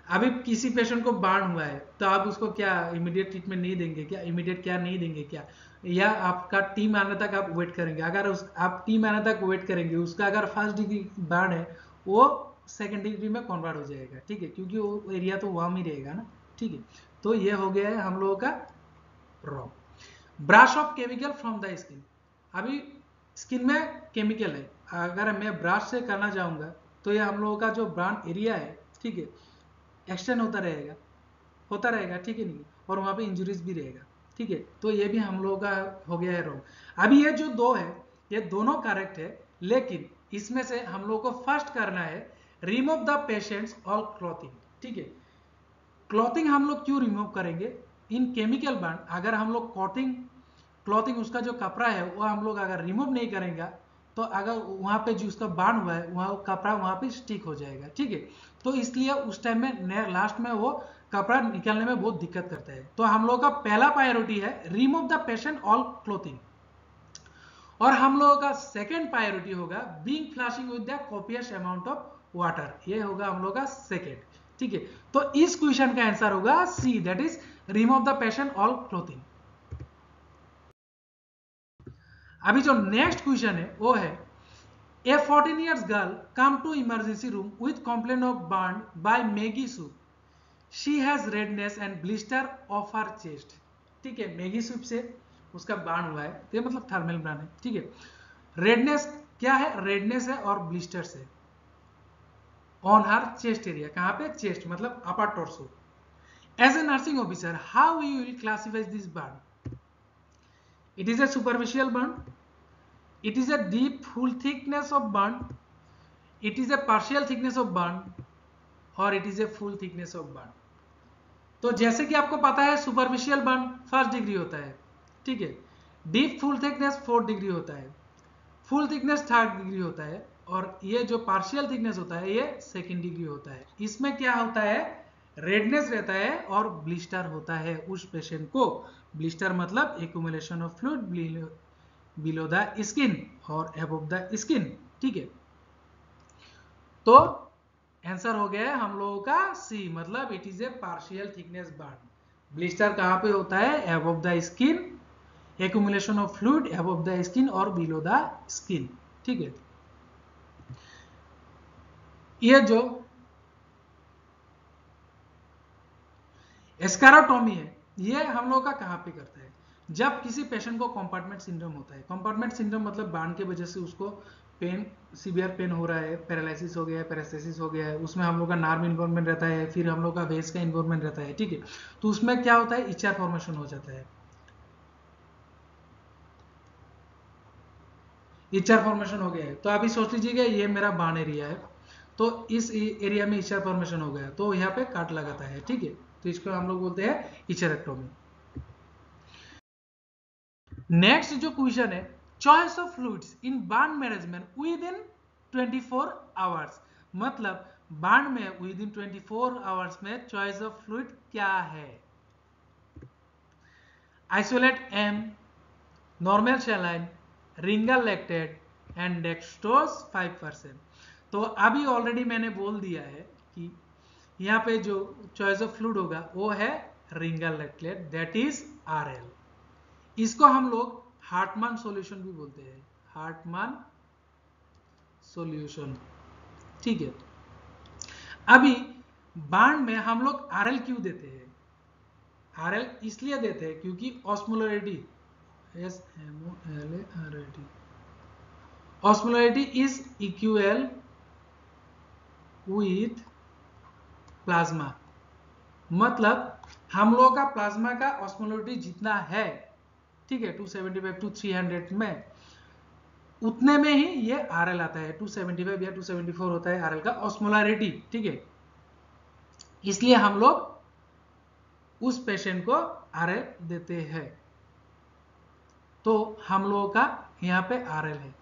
अभी किसी पेशेंट को बर्न हुआ है तो आप उसको क्या इमीडिएट ट्रीटमेंट नहीं देंगे क्या, इमीडिएट क्या नहीं देंगे क्या, या आपका टीम आने तक आप वेट करेंगे। अगर आप टीम आने तक वेट करेंगे, उसका अगर फर्स्ट डिग्री बर्न है वो सेकेंड डिग्री में कन्वर्ट हो जाएगा, ठीक है, क्योंकि वो एरिया तो वार्म ही रहेगा ना, ठीक है। तो ये हो गया है हम लोगों का wrong. Brush off chemical from the skin, अभी स्किन में केमिकल है, अगर मैं ब्रश से करना चाहूंगा तो ये हम लोगों का जो बर्न एरिया है, ठीक है, एक्सटेंड होता रहेगा, ठीक है नहीं, और वहां पे इंजुरीज भी रहेगा, ठीक है। तो ये भी हम लोगों का हो गया है रॉन्ग। अभी ये जो दो है ये दोनों करेक्ट है, लेकिन इसमें से हम लोग को फर्स्ट करना है remove the patients all clothing, ठीक है। क्लॉथिंग हम लोग क्यों रिमूव करेंगे, इन केमिकल बर्न अगर हम लोग क्लॉथिंग उसका जो कपड़ा है वो हम लोग अगर रिमूव नहीं करेंगे तो अगर वहां पे जो उसका बर्न हुआ है वहां कपड़ा वहां पे स्टिक हो जाएगा, ठीक है। तो इसलिए उस टाइम में लास्ट में वो कपड़ा निकालने में बहुत दिक्कत करता है। तो हम लोग का पहला प्रायोरिटी है remove the patient all clothing, और हम लोगों का सेकेंड प्रायोरिटी होगा being flushing with the copious amount of water, ये होगा हम लोग का सेकेंड, ठीक है। तो इस क्वेश्चन का आंसर होगा C, that is remove the patient all clothing. अभी जो नेक्स्ट क्वेश्चन है वो है a 14 years girl come to emergency room with complaint of burn by Maggi soup, she has redness and blister of her chest, ठीक है। मैगी सूप से उसका बर्न हुआ है, तो ये मतलब थर्मल बर्न है, ठीक है। रेडनेस क्या है, रेडनेस है और ब्लिस्टर से ऑन हर चेस्ट एरिया, कहां पे, चेस्ट मतलब upper torso. As a nursing officer how you will classify this burn, it is a superficial burn, it is a deep full thickness of burn, it is a partial thickness of burn, और it is a full thickness of burn. तो जैसे कि आपको पता है सुपरफिशियल बर्न फर्स्ट डिग्री होता है, ठीक है, deep full thickness fourth degree होता है, फुल थिकनेस थर्ड डिग्री होता है, और ये जो पार्शियल थिकनेस होता है ये सेकेंड डिग्री होता है। इसमें क्या होता है, रेडनेस रहता है और ब्लिस्टर होता है उस पेशेंट को। ब्लिस्टर मतलब accumulation of fluid below the skin और अबव द स्किन, ठीक है। तो आंसर हो गया है हम लोगों का सी, मतलब it is a partial thickness burn. Blister कहां पे होता है, above the skin, accumulation of fluid above the skin और बिलो द स्किन, ठीक है। ये जो एस्कारोटोमी है ये हम लोग का कहां पे करता है, जब किसी पेशेंट को कंपार्टमेंट सिंड्रोम होता है। कंपार्टमेंट सिंड्रोम मतलब बर्न की वजह से उसको पेन, सीवियर पेन हो रहा है, पैरालिसिस हो गया है, पैरास्थेसिस हो गया है, उसमें हम लोग का नार्व इन्वॉल्वमेंट रहता है, फिर हम लोग का वेस का इन्वॉल्वमेंट रहता है, ठीक है। तो उसमें क्या होता है, इचआर फॉर्मेशन हो जाता है, इचआर फॉर्मेशन हो गया है। तो अभी सोच लीजिएगा ये मेरा बर्न एरिया है, तो इस एरिया में इचआर फॉर्मेशन हो गया तो यहाँ पे काट लगाता है, ठीक है। तो इसको हम लोग बोलते हैं इचरेक्टोमी। नेक्स्ट जो क्वेश्चन है, choice of fluids in burn management within 24 hours, मतलब बर्न में विद इन 24 आवर्स में चॉइस ऑफ फ्लूइड क्या है। Isolyte M, normal saline, ringer lactate and dextrose 5%। तो अभी ऑलरेडी मैंने बोल दिया है कि यहाँ पे जो चॉइस ऑफ फ्लूइड होगा वो है रिंगल लैक्टेट, दैट इज आरएल। इसको हम लोग हार्टमैन सॉल्यूशन भी बोलते हैं, हार्टमैन सॉल्यूशन, ठीक है। अभी बर्न में हम लोग आरएल क्यों देते हैं, आरएल इसलिए देते हैं क्योंकि osmolarity, SMOLARIT, osmolarity is equal with plasma, मतलब हम लोगों का प्लाज्मा का ऑस्मोलरिटी जितना है, ठीक है, 275 टू 300 में, उतने में ही ये आरएल आता है। 275 या 274 होता है आरएल का ऑस्मोलरिटी, ठीक है। इसलिए हम लोग उस पेशेंट को आरएल देते हैं। तो हम लोगों का यहाँ पे आरएल है।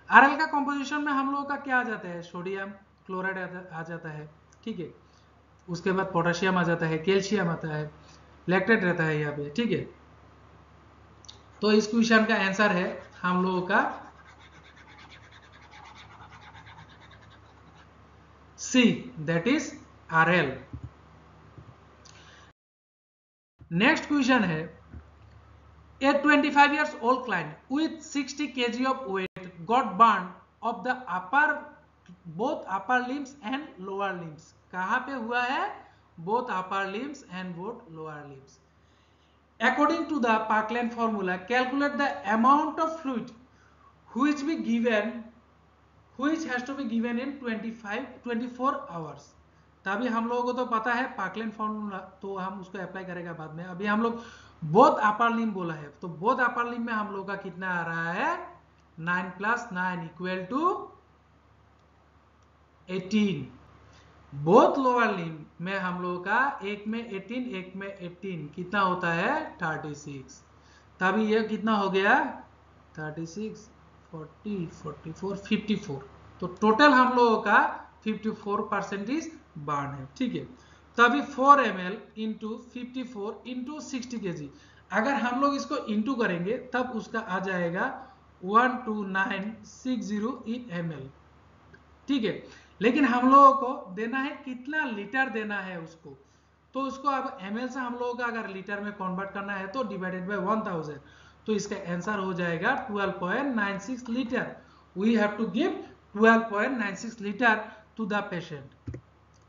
आरएल का कॉम्पोजिशन में हम लोगों का क्या आ जाता है, सोडियम क्लोराइड आ जाता है, ठीक है। उसके बाद पोटेशियम आ जाता है, कैल्शियम आता है, लैक्टेट रहता है यहाँ पे, ठीक है। तो इस क्वेश्चन का आंसर है हम लोगों का C, that is RL. Next question है, a 25 years old client with 60 kg of weight got burned of the both upper limbs and lower limbs. कहां पे हुआ है, both upper limbs and both lower limbs. According to the Parkland formula, calculate the amount of fluid which has to be given in 24 hours. तभी हम लोगों को तो पता है पार्कलैंड फॉर्मूला, तो हम उसको अप्लाई करेगा बाद में। अभी हम लोग बोथ अपर लिम्ब बोला है, तो बोथ अपर लिम्ब में हम लोग का कितना आ रहा है, 9 + 9 = 18। बोथ लोअर लिम्ब में हम लोग का एक में 18 एक में 18 कितना होता है, 36। तभी ये कितना हो गया, 36 40 44 54। तो टोटल हम लोगों का 54% बर्न है, ठीक है। तो अभी 4 ml इंटू 54 इंटू 60 kg, अगर हम लोग इसको इंटू करेंगे तब उसका आ जाएगा 12960 in ml, ठीक है। लेकिन हम लोगों को देना है कितना लीटर देना है उसको, तो उसको अब ml से हम लोगों का अगर लीटर में कन्वर्ट करना है तो डिवाइडेड बाय 1000, तो इसका आंसर हो जाएगा 12.96 litre. We have to give 12.96 litre to the patient.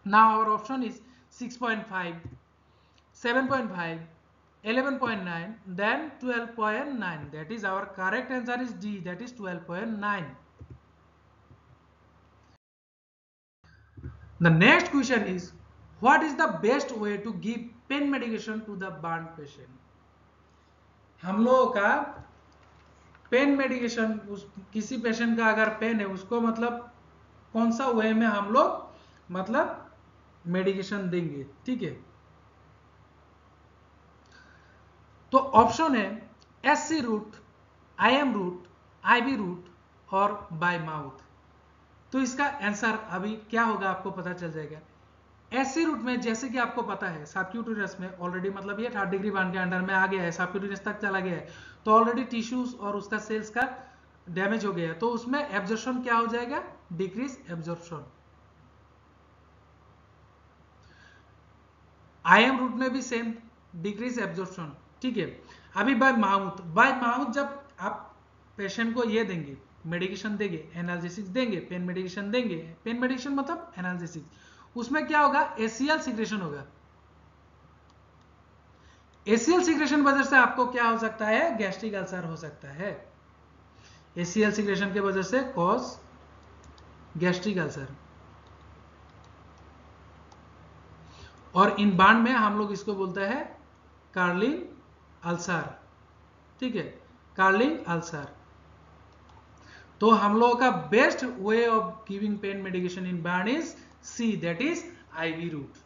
Now our option is 6.5, 7.5, 11.9, then 12.9. That is our correct answer is D, that is 12.9. The next question is, what is the best way to give pain medication to the burn patient? हम लोगों का पेन मेडिकेशन, किसी पेशेंट का अगर पेन है उसको मतलब कौन सा वे में हम लोग मतलब मेडिकेशन देंगे, ठीक है। तो ऑप्शन है SC route, IM route, IV route और बाय माउथ। तो इसका आंसर अभी क्या होगा आपको पता चल जाएगा। SC रूट में जैसे कि आपको पता है सबक्यूटेनियस में ऑलरेडी मतलब ये 3rd डिग्री बर्न के अंडर में आ गया है, सबक्यूटेनियस तक चला गया है, तो ऑलरेडी टिश्यूज और उसका सेल्स का डैमेज हो गया है, तो उसमें एब्जॉर्प्शन क्या हो जाएगा, डिक्रीज एब्जॉर्प्शन। IM रूट में भी सेम डिक्रीज एब्जॉर्प्शन, ठीक है। अभी बाय माउथ जब आप पेशेंट को ये देंगे मेडिकेशन देंगे, एनाल्जेसिक्स देंगे, पेन मेडिकेशन देंगे, पेन मेडिकेशन मतलब एनाल्जेसिक्स, उसमें क्या होगा, ACL सीक्रेशन होगा। ACL सीक्रेशन वजह से आपको क्या हो सकता है, गैस्ट्रिक अल्सर हो सकता है। ACL सीक्रेशन के वजह से कॉज गैस्ट्रिक अल्सर, और इन बांड में हम लोग इसको बोलते हैं कार्लिंग अल्सर, ठीक है, कार्लिंग अल्सर। तो हम लोगों का best way of giving pain medication in burn is C, that is IV route.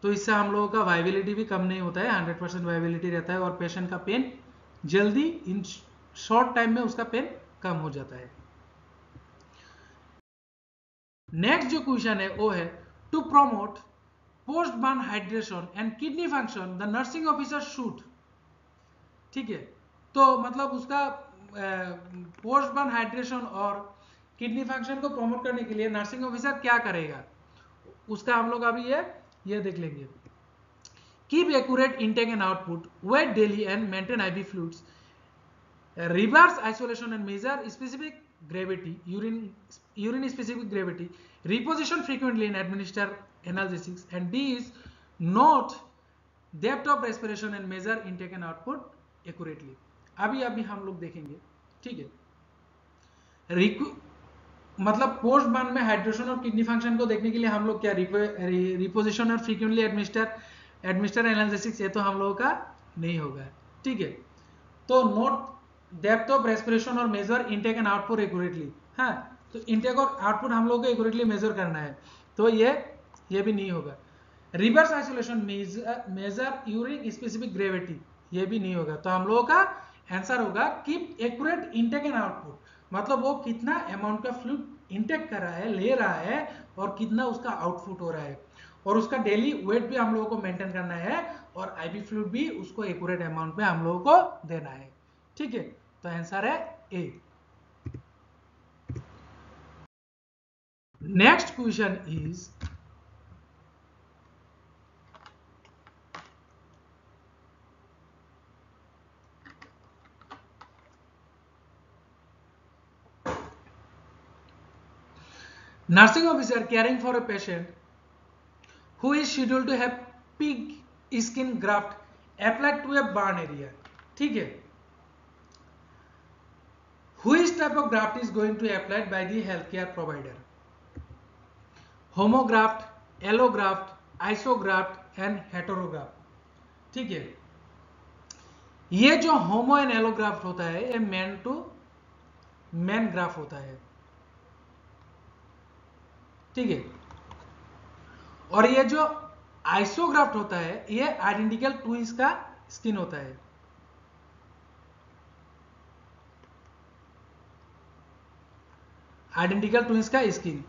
तो इससे हम लोगों का वायबिलिटी भी कम नहीं होता है, 100% वायबिलिटी रहता है और पेशेंट का पेन जल्दी इन शॉर्ट टाइम में उसका पेन कम हो जाता है। नेक्स्ट जो क्वेश्चन है वो है, to promote post burn hydration and kidney function the nursing officer should, ठीक है। तो मतलब उसका पोस्ट बर्न हाइड्रेशन और किडनी फंक्शन को प्रमोट करने के लिए नर्सिंग ऑफिसर क्या करेगा, उसका हम लोग अभी ये देख लेंगे। Keep accurate intake and output, weight daily and maintain IV fluids, reverse isolation and measure specific gravity, urine specific gravity, reposition frequently and administer analgesics, and D is note depth of respiration and measure intake and output accurately. अभी हम लोग देखेंगे, ठीक है। मतलब पोस्ट बर्न में हाइड्रेशन और किडनी फंक्शन को देखने के लिए हम लोग क्या रिपोजिशन और फ्रीक्वेंटली एडमिनिस्टर एडमिनिस्टर एनालिसिस ये तो हम लोगों का नहीं होगा, ठीक है। तो नोट डेप्थ ऑफ रेस्पिरेशन और measure intake and output accurately. हाँ, तो इनटेक और आउटपुट हम लोगों को एक्यूरेटली मेजर करना है, तो ये भी नहीं होगा। Reverse isolation measure urine specific gravity, ये भी नहीं होगा। तो हम लोगों का आंसर होगा keep accurate intake and output, मतलब वो कितना अमाउंट का फ्लूइड इनटेक कर रहा है, ले रहा है, और कितना उसका आउटपुट हो रहा है, और उसका डेली वेट भी हम लोगों को मेंटेन करना है, और आईवी फ्लूइड भी उसको एक्यूरेट अमाउंट में हम लोगों को देना है, ठीक है। तो आंसर है A. Next question is nursing officer caring for a patient who is scheduled to have pig skin graft applied to a burn area, ठीक है। Which type of graft is going to be applied by the healthcare provider? Homograft, allograft, isograft and heterograft, ठीक है। ये जो होमो एंड एलोग्राफ्ट होता है ये मैन टू मैन ग्राफ होता है, ठीक है। और ये जो आइसोग्राफ्ट होता है ये आइडेंटिकल ट्विंस का स्किन होता है, आइडेंटिकल ट्विंस का स्किन।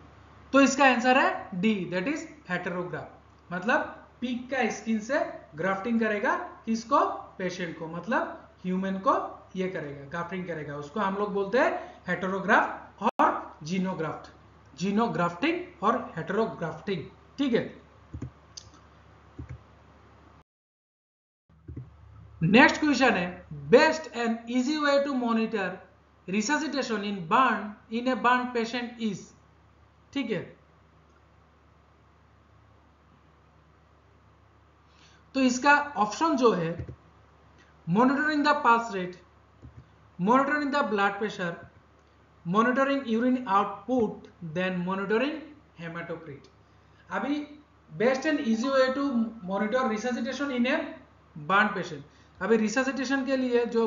तो इसका आंसर है डी, दैट इज हेटेरोग्राफ्ट, मतलब पिग का स्किन से ग्राफ्टिंग करेगा किसको, पेशेंट को, मतलब ह्यूमन को ये करेगा, ग्राफ्टिंग करेगा, उसको हम लोग बोलते हैं हेटेरोग्राफ्ट और जीनोग्राफ्ट, जीनोग्राफ्टिंग और हेटेरोग्राफ्टिंग, ठीक है। नेक्स्ट क्वेश्चन है best and easy way to monitor resuscitation in a burn patient is, ठीक है। तो इसका ऑप्शन जो है monitoring the pulse rate, monitoring the blood pressure, monitoring urine output, then monitoring haematocrit. अभी best and easy way to monitor resuscitation in a burn patient, अभी रिससिटेशन के लिए जो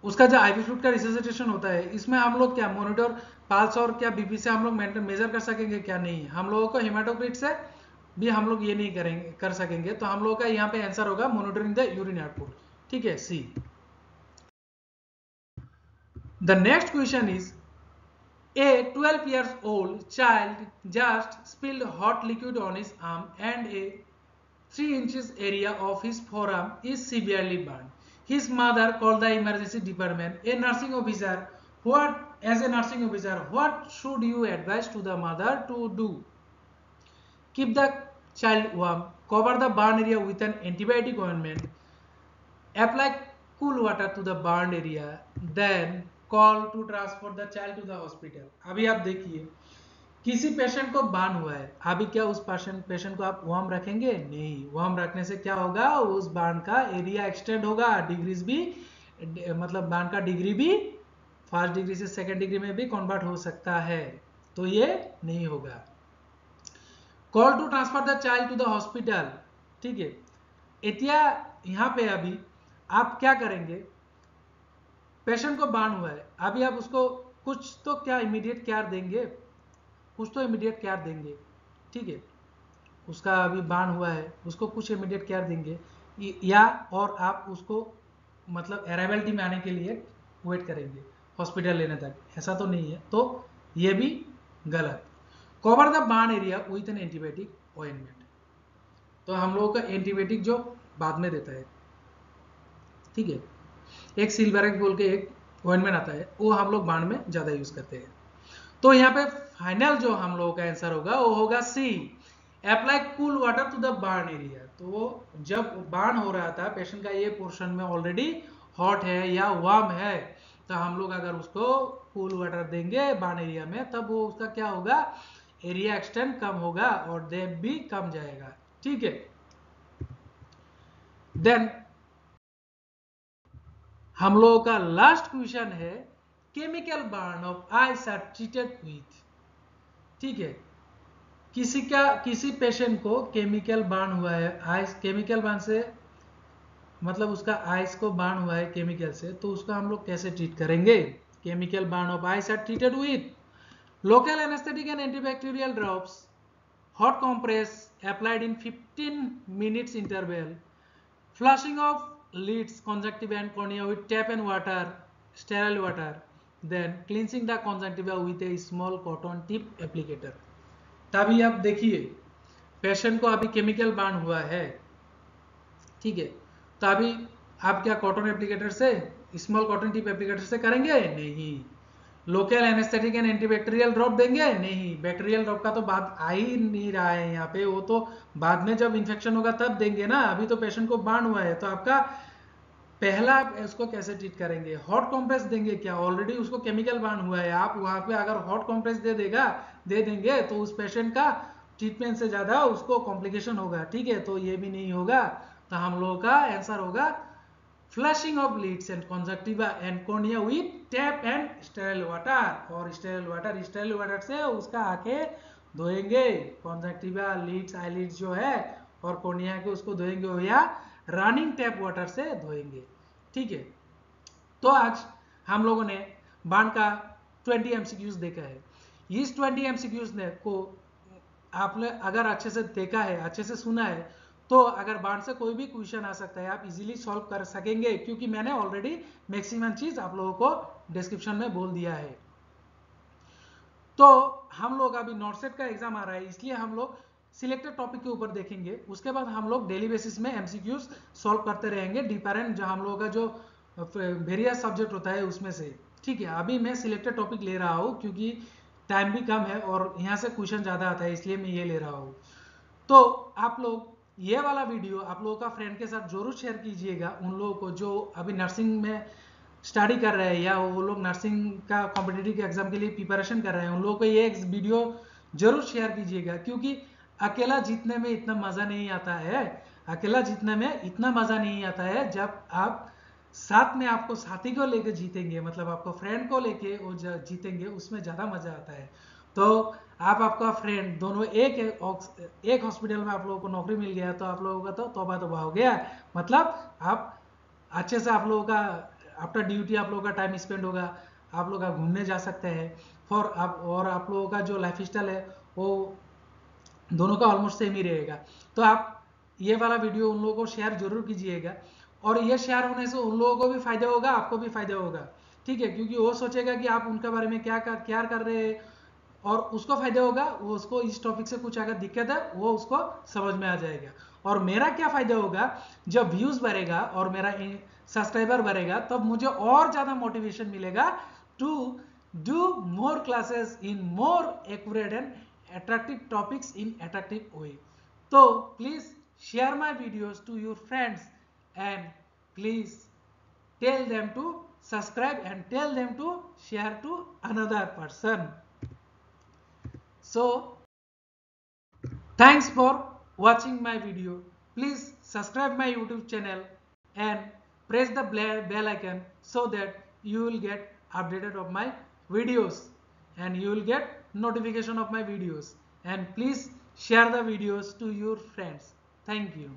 उसका जो आईवी फ्लूइड का रिससिटेशन होता है इसमें हम लोग क्या मॉनिटर पल्स और क्या बीपी से हम लोग मेजर कर सकेंगे, क्या नहीं। हम लोगों को हेमाटोक्रिट से भी हम लोग ये नहीं करेंगे कर सकेंगे, तो हम लोगों का यहाँ पे आंसर होगा मॉनिटरिंग द यूरिन आउटपुट, ठीक है, C. The next question is A 12 years old child just spilled hot liquid on his arm and a 3 inches area of his forearm is severely burned. His mother called the emergency department. A nursing officer, as a nursing officer, what should you advise to the mother to do? Keep the child warm, cover the burn area with an antibiotic ointment, apply cool water to the burned area, then call to transfer the child to the hospital. अभी आप देखिए किसी पेशेंट को बर्न हुआ है, अभी क्या उस पेशेंट को आप वार्म रखेंगे? नहीं, वार्म रखने से क्या होगा, उस बर्न का एरिया एक्सटेंड होगा, डिग्रीज भी, मतलब बर्न का डिग्री भी फर्स्ट डिग्री से सेकेंड डिग्री में भी कन्वर्ट हो सकता है, तो ये नहीं होगा। Call to transfer the child to the hospital, ठीक है। इतिया यहाँ पे अभी आप क्या करेंगे, पेशेंट को बर्न हुआ है, अभी आप उसको कुछ तो क्या इमीडिएट केयर देंगे, कुछ तो इमीडिएट केयर देंगे, ठीक है। उसका अभी बर्न हुआ है, उसको कुछ इमीडिएट केयर देंगे, या और आप उसको मतलब अराइवल में आने के लिए वेट करेंगे हॉस्पिटल लेने तक, ऐसा तो नहीं है, तो ये भी गलत। Cover the burn area with an antibiotic ointment, तो हम लोगों का एंटीबायोटिक जो बाद में देता है, ठीक है। एक सिल्वरेक्स बोल के एक ऑइंटमेंट आता है, वो हम लोग बाण में ज्यादा यूज करते हैं। तो यहाँ पे फाइनल जो हम लोगों का आंसर होगा वो होगा C, apply cool water to the burn area. तो जब बर्न हो रहा था पेशेंट का ये पोर्शन में ऑलरेडी हॉट है या वार्म है, तो हम लोग अगर उसको कूल वाटर देंगे बर्न एरिया में, तब वो उसका क्या होगा, एरिया एक्सटेंड कम होगा और डेप्थ भी कम जाएगा, ठीक है। देन हम लोगों का लास्ट क्वेश्चन है chemical burn of eyes are treated with, ठीक है। किसी पेशेंट को केमिकल बर्न हुआ है, आइस केमिकल बर्न से मतलब उसका आइस को बर्न हुआ है केमिकल से, तो उसको हम लोग कैसे ट्रीट करेंगे? Chemical burn of eyes are treated with local anaesthetic and antibacterial drops, hot compress applied in 15 minutes interval, flushing of lids, conjunctiva and cornea with tap and water, sterile water, then cleansing the conjunctiva with a small cotton tip applicator. तभी आप देखिए पेशेंट को अभी केमिकल बर्न हुआ है, ठीक है, तो अभी आप क्या कॉटन एप्लीकेटर से, स्मॉल कॉटन टिप एप्लीकेटर से करेंगे? नहीं। Local anaesthetic and antibacterial drop देंगे? नहीं। बैक्टीरियल ड्रॉप का तो बात आ ही नहीं रहा है यहाँ पे, वो तो बाद में जब इन्फेक्शन होगा तब देंगे ना, अभी तो पेशेंट को बर्न हुआ है। तो आपका पहला उसको कैसे ट्रीट करेंगे? हॉट कॉम्प्रेस देंगे क्या? ऑलरेडी उसको केमिकल बर्न हुआ है, आप वहां पे अगर हॉट कॉम्प्रेस दे देंगे तो उस पेशेंट का ट्रीटमेंट से ज्यादा उसको कॉम्प्लिकेशन होगा, ठीक है, तो ये भी नहीं होगा। तो हम लोगों का आंसर होगा flushing of Leeds and conjunctiva and cornea with tap and sterile water, और स्टेराइल वाटर से उसका आंखें धोएंगे, कंजक्टिवा, लीड्स, आईलिड्स जो है और कॉर्निया के उसको धोएंगे या रनिंग टैप वाटर से धोएंगे, ठीक है। तो आज हम लोगों ने बर्न का 20 एमसीक्यूज देखा है। इस 20 एमसीक्यूज ने को आपने अगर अच्छे से देखा है, अच्छे से सुना है, तो अगर बर्न से कोई भी क्वेश्चन आ सकता है, आप इजीली सॉल्व कर सकेंगे, क्योंकि मैंने ऑलरेडी मैक्सिमम चीज आप लोगों को डिस्क्रिप्शन में बोल दिया है। तो हम लोग अभी नॉर्सेट का एग्जाम आ रहा है, इसलिए हम लोग सिलेक्टेड टॉपिक के ऊपर देखेंगे, उसके बाद हम लोग डेली बेसिस में एमसीक्यूज सॉल्व करते रहेंगे, डिफरेंट जो हम लोगों का जो वेरियस सब्जेक्ट होता है उसमें से, ठीक है। अभी मैं सिलेक्टेड टॉपिक ले रहा हूँ क्योंकि टाइम भी कम है और यहाँ से क्वेश्चन ज्यादा आता है, इसलिए मैं ये ले रहा हूँ। तो आप लोग ये वाला वीडियो आप लोगों का फ्रेंड के साथ जरूर शेयर कीजिएगा, उन लोगों को जो अभी नर्सिंग में स्टडी कर रहे हैं या वो लोग नर्सिंग का कॉम्पिटिटिव एग्जाम के लिए प्रिपरेशन कर रहे हैं, उन लोगों को ये वीडियो जरूर शेयर कीजिएगा, क्योंकि अकेला जीतने में इतना मजा नहीं आता है, अकेला जीतने में इतना मजा नहीं आता है जब आप साथ में आपको साथी को लेके जीतेंगे, मतलब आपको फ्रेंड को लेके वो जीतेंगे, उसमें ज्यादा मजा आता है। तो आप आपका फ्रेंड दोनों एक हॉस्पिटल में आप लोगों को नौकरी मिल गया, तो आप लोगों का तो तौबा तौबा हो गया, मतलब आप अच्छे से आप लोगों का आफ्टर ड्यूटी आप लोगों का टाइम स्पेंड होगा, आप लोग घूमने जा सकते हैं और आप लोगों का जो लाइफ स्टाइल है वो दोनों का ऑलमोस्ट सेम ही रहेगा। तो आप ये वाला वीडियो उन लोगों को शेयर जरूर कीजिएगा, और ये शेयर होने से उन लोगों को भी फायदा होगा, आपको भी फायदा होगा, ठीक है, क्योंकि वो सोचेगा कि आप उनके बारे में क्या कर रहे हैं और उसको फायदा होगा, वो उसको इस टॉपिक से कुछ अगर दिक्कत है वो उसको समझ में आ जाएगा। और मेरा क्या फायदा होगा? जब व्यूज बढ़ेगा और मेरा सब्सक्राइबर बढ़ेगा, तब मुझे और ज्यादा मोटिवेशन मिलेगा to do more classes in more accurate and attractive topics in attractive way. So please share my videos to your friends and please tell them to subscribe and tell them to share to another person. So thanks for watching my video. Please subscribe my YouTube channel and press the bell icon so that you will get updated of my videos and you will get notification of my videos, and please share the videos to your friends. Thank you.